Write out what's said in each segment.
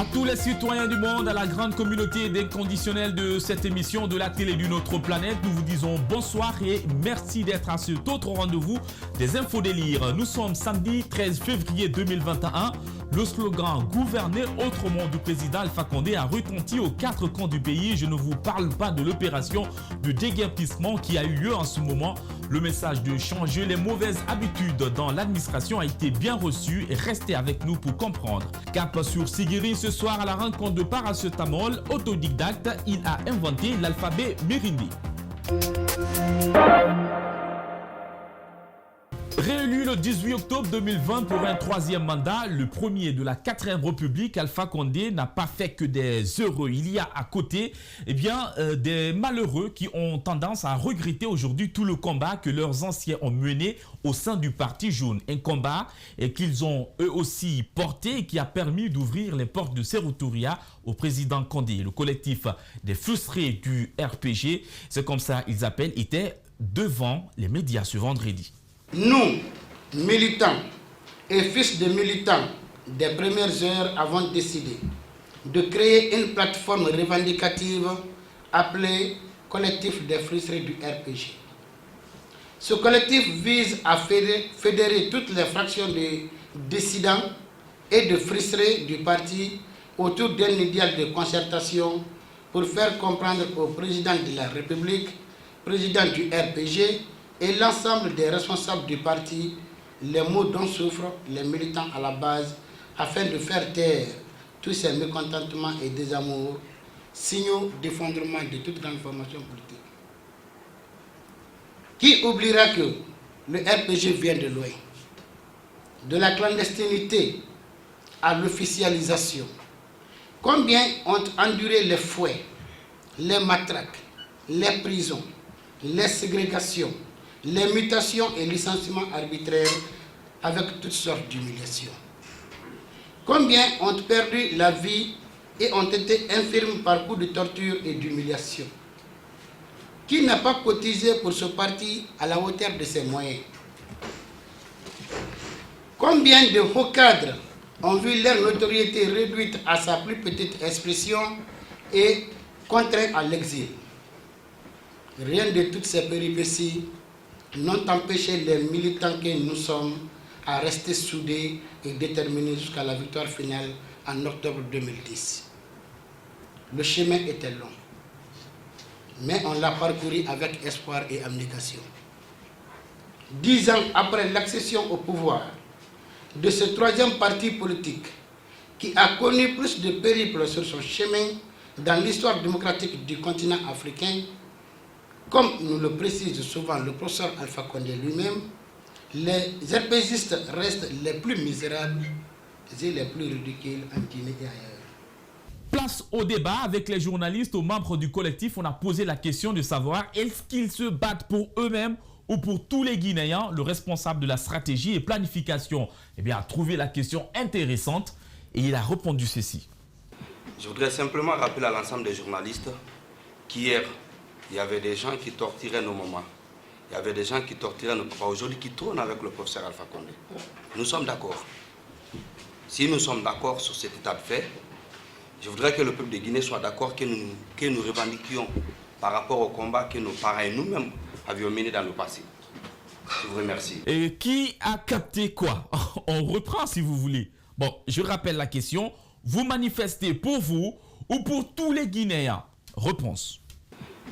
À tous les citoyens du monde, à la grande communauté des conditionnels de cette émission de la télé d'une autre planète, nous vous disons bonsoir et merci d'être à cet autre rendez-vous des infos délire. Nous sommes samedi 13 février 2021. Le slogan « Gouverner autrement » du président Alpha Condé a retenti aux quatre coins du pays. Je ne vous parle pas de l'opération de déguerpissement qui a eu lieu en ce moment. Le message de changer les mauvaises habitudes dans l'administration a été bien reçu et restez avec nous pour comprendre. Cap sur Sigiri ce soir à la rencontre de paracétamol. Autodidacte, il a inventé l'alphabet Mirindi. Réélu le 18 octobre 2020 pour un troisième mandat, le premier de la 4e République, Alpha Condé n'a pas fait que des heureux. Il y a à côté des malheureux qui ont tendance à regretter aujourd'hui tout le combat que leurs anciens ont mené au sein du Parti jaune. Un combat qu'ils ont eux aussi porté et qui a permis d'ouvrir les portes de Séroutoria au président Condé. Le collectif des frustrés du RPG, c'est comme ça ils appellent, était devant les médias ce vendredi. Nous, militants et fils de militants des premières heures, avons décidé de créer une plateforme revendicative appelée Collectif des frustrés du RPG. Ce collectif vise à fédérer toutes les fractions de dissidents et de frustrés du parti autour d'un idéal de concertation pour faire comprendre au président de la République, président du RPG, et l'ensemble des responsables du parti les maux dont souffrent les militants à la base afin de faire taire tous ces mécontentements et désamours, signaux d'effondrement de toute grande formation politique. Qui oubliera que le RPG vient de loin, de la clandestinité à l'officialisation? Combien ont enduré les fouets, les matraques, les prisons, les ségrégations, les mutations et licenciements arbitraires avec toutes sortes d'humiliations? Combien ont perdu la vie et ont été infirmes par coups de torture et d'humiliation? Qui n'a pas cotisé pour ce parti à la hauteur de ses moyens? Combien de hauts cadres ont vu leur notoriété réduite à sa plus petite expression et contraints à l'exil? Rien de toutes ces péripéties n'ont empêché les militants que nous sommes à rester soudés et déterminés jusqu'à la victoire finale en octobre 2010. Le chemin était long, mais on l'a parcouru avec espoir et abnégation. 10 ans après l'accession au pouvoir de ce troisième parti politique qui a connu plus de périples sur son chemin dans l'histoire démocratique du continent africain, comme nous le précise souvent le professeur Alpha Condé lui-même, les RPGistes restent les plus misérables et les plus ridicules en Guinée et ailleurs. Place au débat avec les journalistes, aux membres du collectif. On a posé la question de savoir est-ce qu'ils se battent pour eux-mêmes ou pour tous les Guinéens. Le responsable de la stratégie et planification a trouvé la question intéressante et il a répondu ceci. Je voudrais simplement rappeler à l'ensemble des journalistes qu'hier, il y avait des gens qui torturaient nos mamans. Il y avait des gens qui torturaient nos papas. Aujourd'hui, qui tournent avec le professeur Alpha Condé. Nous sommes d'accord. Si nous sommes d'accord sur cet état de fait, je voudrais que le peuple de Guinée soit d'accord que nous revendiquions par rapport au combat que nos parents et nous-mêmes avions mené dans le passé. Je vous remercie. Et qui a capté quoi? On reprend si vous voulez. Bon, je rappelle la question. Vous manifestez pour vous ou pour tous les Guinéens? Réponse.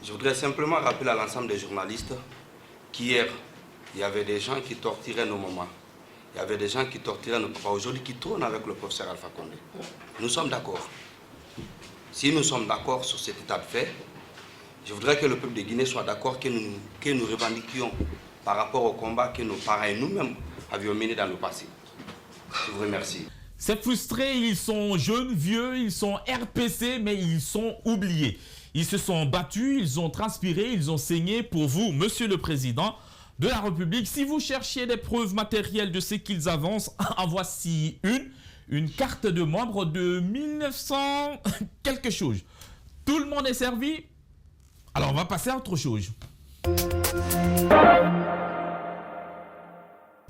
Je voudrais simplement rappeler à l'ensemble des journalistes qu'hier, il y avait des gens qui torturaient nos mamans. Il y avait des gens qui torturaient nos papas. Aujourd'hui, qui tournent avec le professeur Alpha Condé. Nous sommes d'accord. Si nous sommes d'accord sur cet état de fait, je voudrais que le peuple de Guinée soit d'accord que nous revendiquions par rapport au combat que nos parents et nous-mêmes avions mené dans le passé. Je vous remercie. Ces frustrés, ils sont jeunes, vieux, ils sont RPC, mais ils sont oubliés. Ils se sont battus, ils ont transpiré, ils ont saigné pour vous, Monsieur le Président de la République. Si vous cherchiez des preuves matérielles de ce qu'ils avancent, en voici une carte de membre de 1900 quelque chose. Tout le monde est servi? Alors on va passer à autre chose.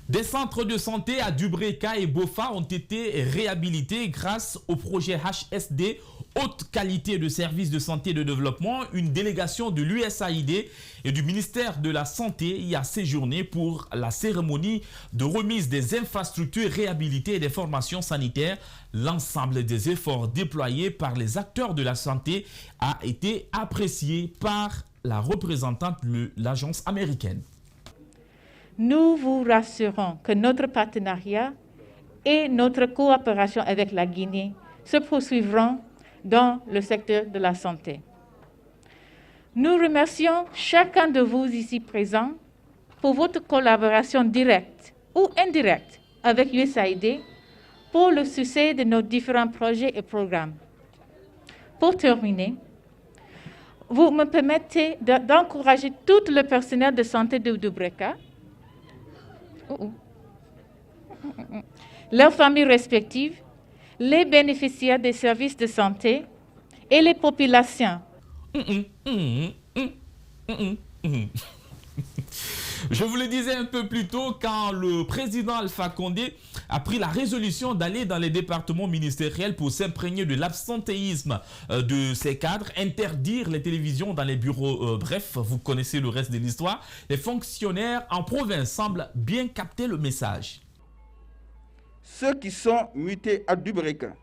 Des centres de santé à Dubreka et Bofa ont été réhabilités grâce au projet HSD, Haute Qualité de Services de Santé et de Développement. Une délégation de l'USAID et du ministère de la Santé y a séjourné pour la cérémonie de remise des infrastructures réhabilitées et des formations sanitaires. L'ensemble des efforts déployés par les acteurs de la santé a été apprécié par la représentante de l'agence américaine. Nous vous rassurons que notre partenariat et notre coopération avec la Guinée se poursuivront dans le secteur de la santé. Nous remercions chacun de vous ici présents pour votre collaboration directe ou indirecte avec USAID pour le succès de nos différents projets et programmes. Pour terminer, vous me permettez d'encourager tout le personnel de santé de Dubreka, leurs familles respectives, les bénéficiaires des services de santé et les populations. Je vous le disais un peu plus tôt, quand le président Alpha Condé a pris la résolution d'aller dans les départements ministériels pour s'imprégner de l'absentéisme de ses cadres, interdire les télévisions dans les bureaux, bref, vous connaissez le reste de l'histoire, les fonctionnaires en province semblent bien capter le message. Ceux qui sont mutés à Dubreka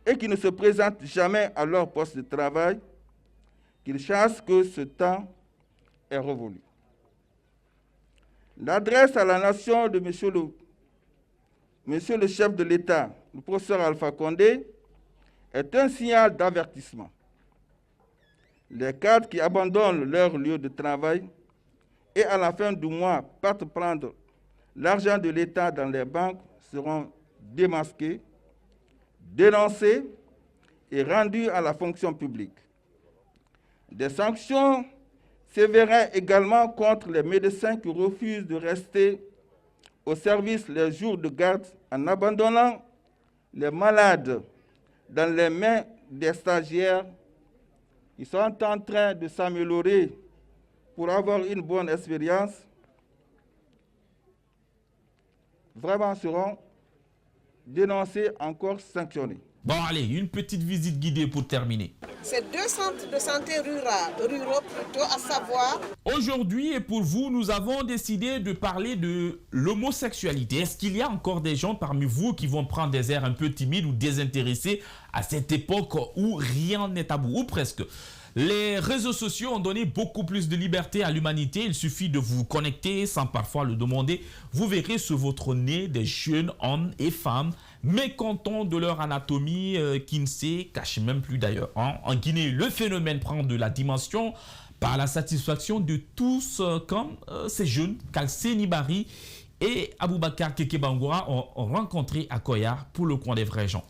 et qui ne se présentent jamais à leur poste de travail, qu'ils sachent que ce temps est révolu. L'adresse à la nation de Monsieur le chef de l'État, le professeur Alpha Condé, est un signal d'avertissement. Les cadres qui abandonnent leur lieu de travail et à la fin du mois partent prendre l'argent de l'État dans les banques seront démasqués, dénoncés et rendus à la fonction publique. Des sanctions sévères également contre les médecins qui refusent de rester au service les jours de garde en abandonnant les malades dans les mains des stagiaires qui sont en train de s'améliorer pour avoir une bonne expérience, vraiment seront dénoncés, encore sanctionnés. Bon, allez, une petite visite guidée pour terminer. C'est 2 centres de santé ruraux plutôt, à savoir... Aujourd'hui, et pour vous, nous avons décidé de parler de l'homosexualité. Est-ce qu'il y a encore des gens parmi vous qui vont prendre des airs un peu timides ou désintéressés à cette époque où rien n'est tabou, ou presque? Les réseaux sociaux ont donné beaucoup plus de liberté à l'humanité. Il suffit de vous connecter sans parfois le demander. Vous verrez sur votre nez des jeunes hommes et femmes mécontents de leur anatomie qui ne se cachent même plus d'ailleurs. En Guinée, le phénomène prend de la dimension par la satisfaction de tous comme ces jeunes Kalsé Nibari et Aboubakar Keke Bangoura ont rencontré à Koya pour le coin des vrais gens.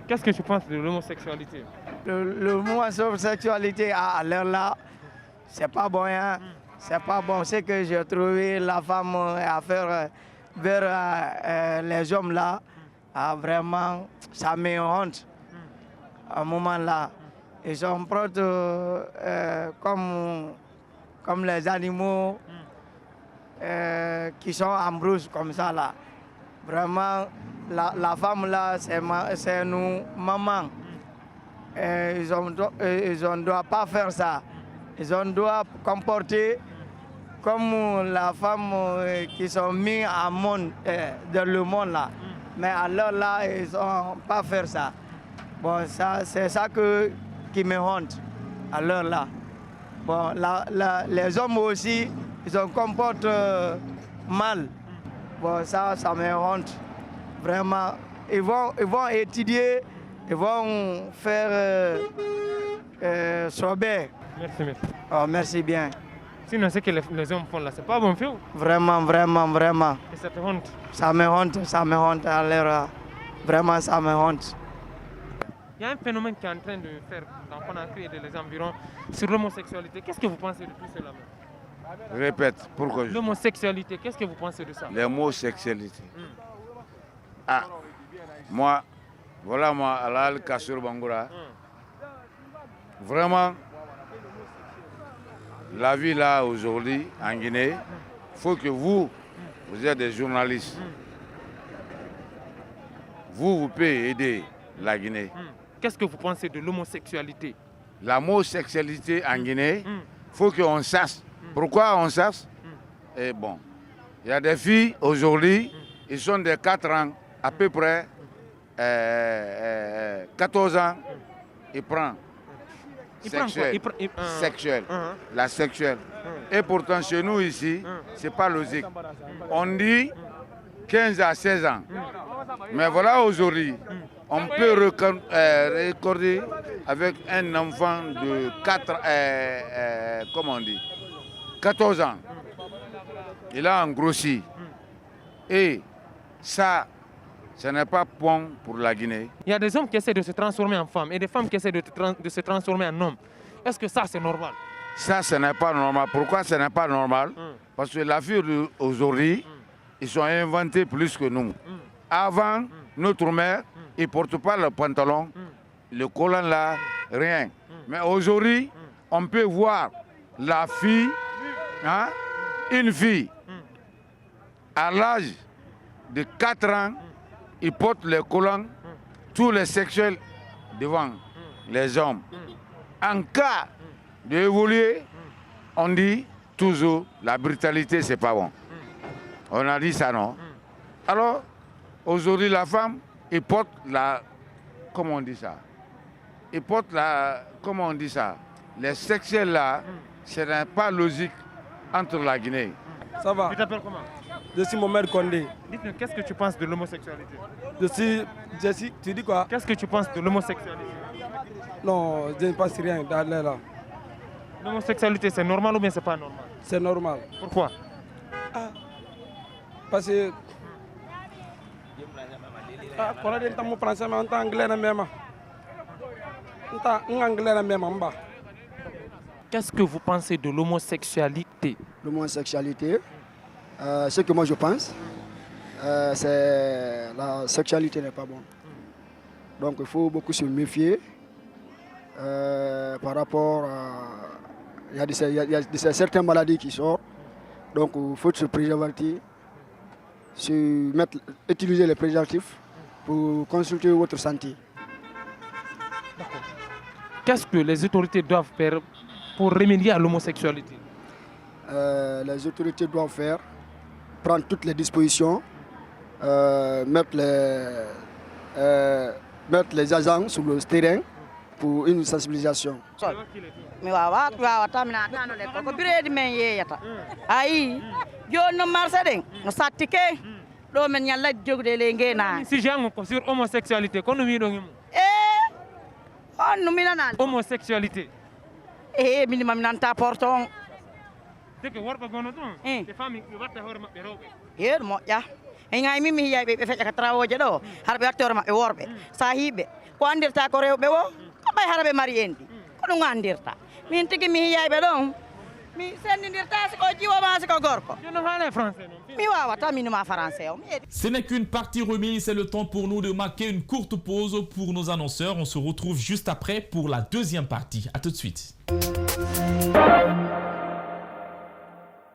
Qu'est-ce que tu penses de l'homosexualité? L'homosexualité à l'heure là, c'est pas bon. Hein? C'est pas bon. C'est que j'ai trouvé la femme à faire vers les hommes là. Vraiment, ça me honte. À un moment là, ils sont proches comme les animaux qui sont en brousse comme ça là. Vraiment, la femme là, c'est nous, maman. Ils ne doivent pas faire ça. Ils doivent comporter comme la femme qui sont mis en monde, dans le monde là. Mais alors là, ils n'ont pas faire ça. Bon, c'est ça qui me honte. Alors là. Bon, les hommes aussi, ils se comportent mal. Bon, ça me honte. Vraiment, ils vont étudier, ils vont faire sober. Merci, merci. Oh, merci bien. Sinon, ce que les hommes font là, c'est pas bon fait. Vraiment, vraiment, vraiment. Et ça te honte? Ça me honte. Alors, vraiment, ça me honte. Il y a un phénomène qui est en train de faire dans Conakry et dans les environs sur l'homosexualité. Qu'est-ce que vous pensez de tout cela? Répète, pourquoi? L'homosexualité, qu'est-ce que vous pensez de ça? L'homosexualité. Ah, moi, voilà moi, Alal Kassur Bangoura. Vraiment, la vie là aujourd'hui en Guinée, il faut que vous êtes des journalistes. Vous pouvez aider la Guinée. Qu'est-ce que vous pensez de l'homosexualité? L'homosexualité en Guinée, il faut qu'on sache. Pourquoi on sache? Et bon, il y a des filles aujourd'hui, ils sont de 4 ans, à peu près 14 ans, ils prennent sexuel, la sexuelle. Et pourtant, chez nous ici, ce n'est pas logique. On dit 15 à 16 ans. Mais voilà, aujourd'hui, on peut recorder avec un enfant de 14 ans. Il a engrossi. Et ça, ce n'est pas bon pour la Guinée. Il y a des hommes qui essaient de se transformer en femmes et des femmes qui essaient de se transformer en hommes. Est-ce que ça, c'est normal? Ça, ce n'est pas normal. Pourquoi ce n'est pas normal? Parce que la fille d'aujourd'hui, ils sont inventés plus que nous. Avant, notre mère, ils ne portent pas le pantalon, le collant là, rien. Mais aujourd'hui, on peut voir la fille, une fille, à l'âge de 4 ans, ils portent les collants, tous les sexuels devant les hommes. En cas d'évoluer, on dit toujours la brutalité, c'est pas bon. On a dit ça, non? Alors, aujourd'hui, la femme, elle porte la... Comment on dit ça? Elle porte la... Comment on dit ça? Les sexuels là, ce n'est pas logique entre la Guinée. Ça va? Tu t'appelles comment? Je suis Mohamed Kondé. Dites-nous, qu'est-ce que tu penses de l'homosexualité? Tu dis quoi? Qu'est-ce que tu penses de l'homosexualité? Non, je ne pense rien d'aller là. L'homosexualité, c'est normal ou bien c'est pas normal? C'est normal. Pourquoi? Parce que... Quand on est français, on est anglais même. On est anglais même. Qu'est-ce que vous pensez de l'homosexualité? L'homosexualité, ce que moi je pense, c'est la sexualité n'est pas bonne. Donc il faut beaucoup se méfier par rapport à... Il y a certaines maladies qui sortent, donc il faut se préserver, utiliser les préservatifs pour consulter votre santé. Qu'est-ce que les autorités doivent faire pour remédier à l'homosexualité? Les autorités doivent prendre toutes les dispositions, mettre les agents sur le terrain pour une sensibilisation. Si j'ai un sur homosexualité, qu'on nous met homosexualité. Minimum nanta porton. C'est que warba gono ton. Te fami warta horma be robe. Yer mo ya. Engai mimi ya be fecca ka trawoje do. Harbe warta horma e worbe. Sahibe. Ko andirta ko rewbe wo. Ko bay harbe mari endi. Ko dum andirta. Min tigi mi ya be don. Mi sendirta ko jiwa ma ko gorko. Je ne parle français non. Mi wawata minuma français. Ce n'est qu'une partie remise, c'est le temps pour nous de marquer une courte pause pour nos annonceurs. On se retrouve juste après pour la deuxième partie. À tout de suite.